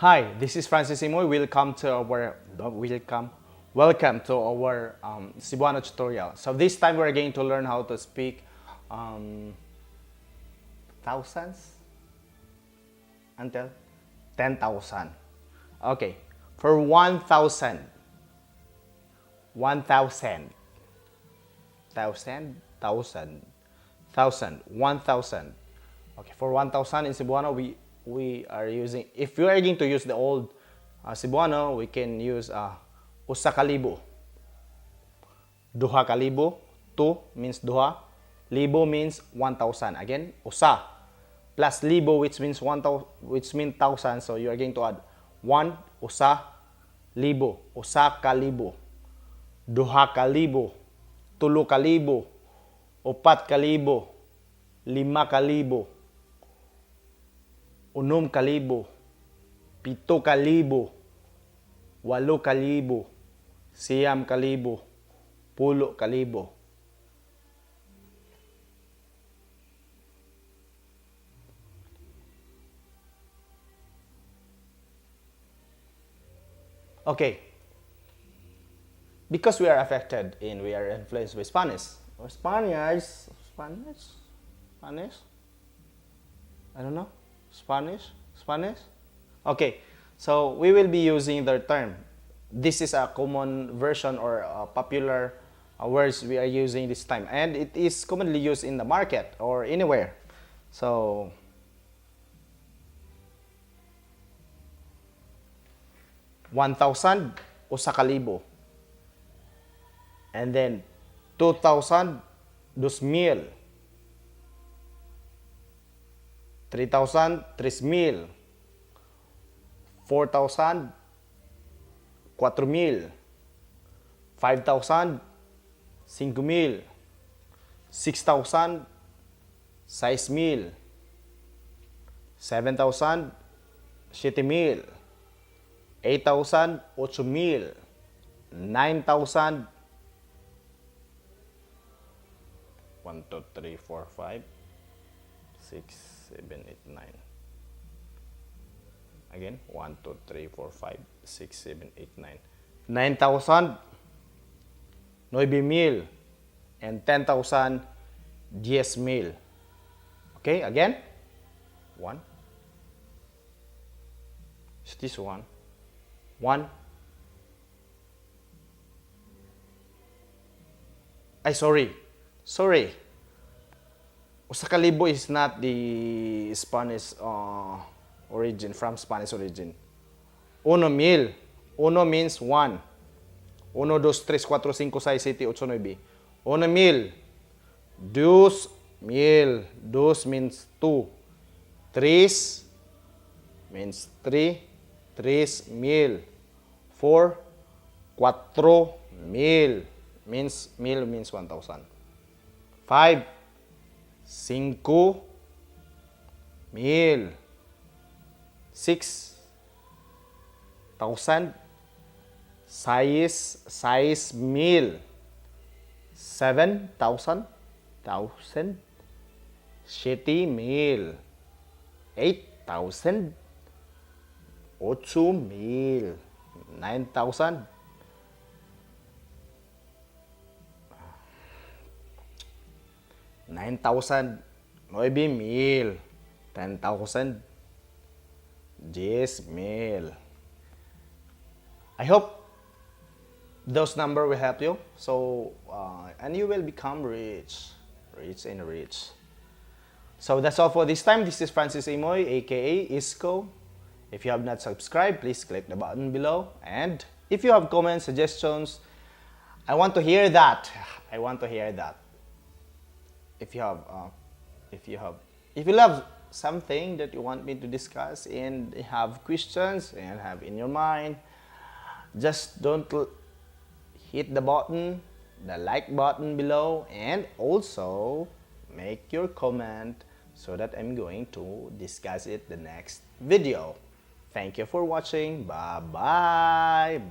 Hi, this is Francis Imoy. Welcome to our Cebuano tutorial. So this time we're going to learn how to speak thousands until 10,000. Okay, for 1,000, 1,000, 1,000. Okay, for 1,000 in Cebuano, we are using, if we are going to use the old Cebuano, we can use usa ka libo, duha ka libo, two means duha, libo means 1,000. Again, usa plus libo, which means 1,000, which means 1,000. So you are going to add one, usa, libo, usa ka libo, duha ka libo, tulo ka libo, upat ka libo, lima ka libo, unom ka libo, pito ka libo, walo ka libo, siyam ka libo, pulo ka libo. Okay. Because we are affected and we are influenced by Spanish. Or Spanish? I don't know. Spanish? Okay, so we will be using the term. This is a common version or a popular words we are using this time. And it is commonly used in the market or anywhere. So, 1,000, usa ka libo. And then, 2,000, 2,000. 3,000, 3,000. 4,000, 4,000. 5,000, 5,000. 6,000, 6,000. 7,000, 7,000. 8,000, 8,000. 9,000, 1, 2, 3, 4, 5, 6, 7, 8, 9. Again, 1, 2, 3, 4, 5, 6, 7, 8, 9. 9,000, 9,000. And 10,000, 10,000. Okay, again. 1. Is this 1? 1. Sorry. Usa ka libo is not the Spanish origin, from Spanish origin. 1,000. Uno means 1. 1, 2, 3, 4, 5, 6, 7, 8, 9. 1,000. 2,000. 2 means 2. 3 means 3. 3,000. 4, 4,000. Means 1,000. 5, 5,000. 6,000. 6,000. 7,000. 7,000. 8,000. 8,000. 9,000. 9,000. 9,000. 10,000. 10,000. I hope those numbers will help you. So, and you will become rich. So that's all for this time. This is Francis Imoy, aka Isco. If you have not subscribed, please click the button below. And if you have comments, suggestions, I want to hear that. If you have something that you want me to discuss and have questions and have in your mind, just don't hit the button, the like button below, and also make your comment so that I'm going to discuss it the next video. Thank you for watching. Bye-bye.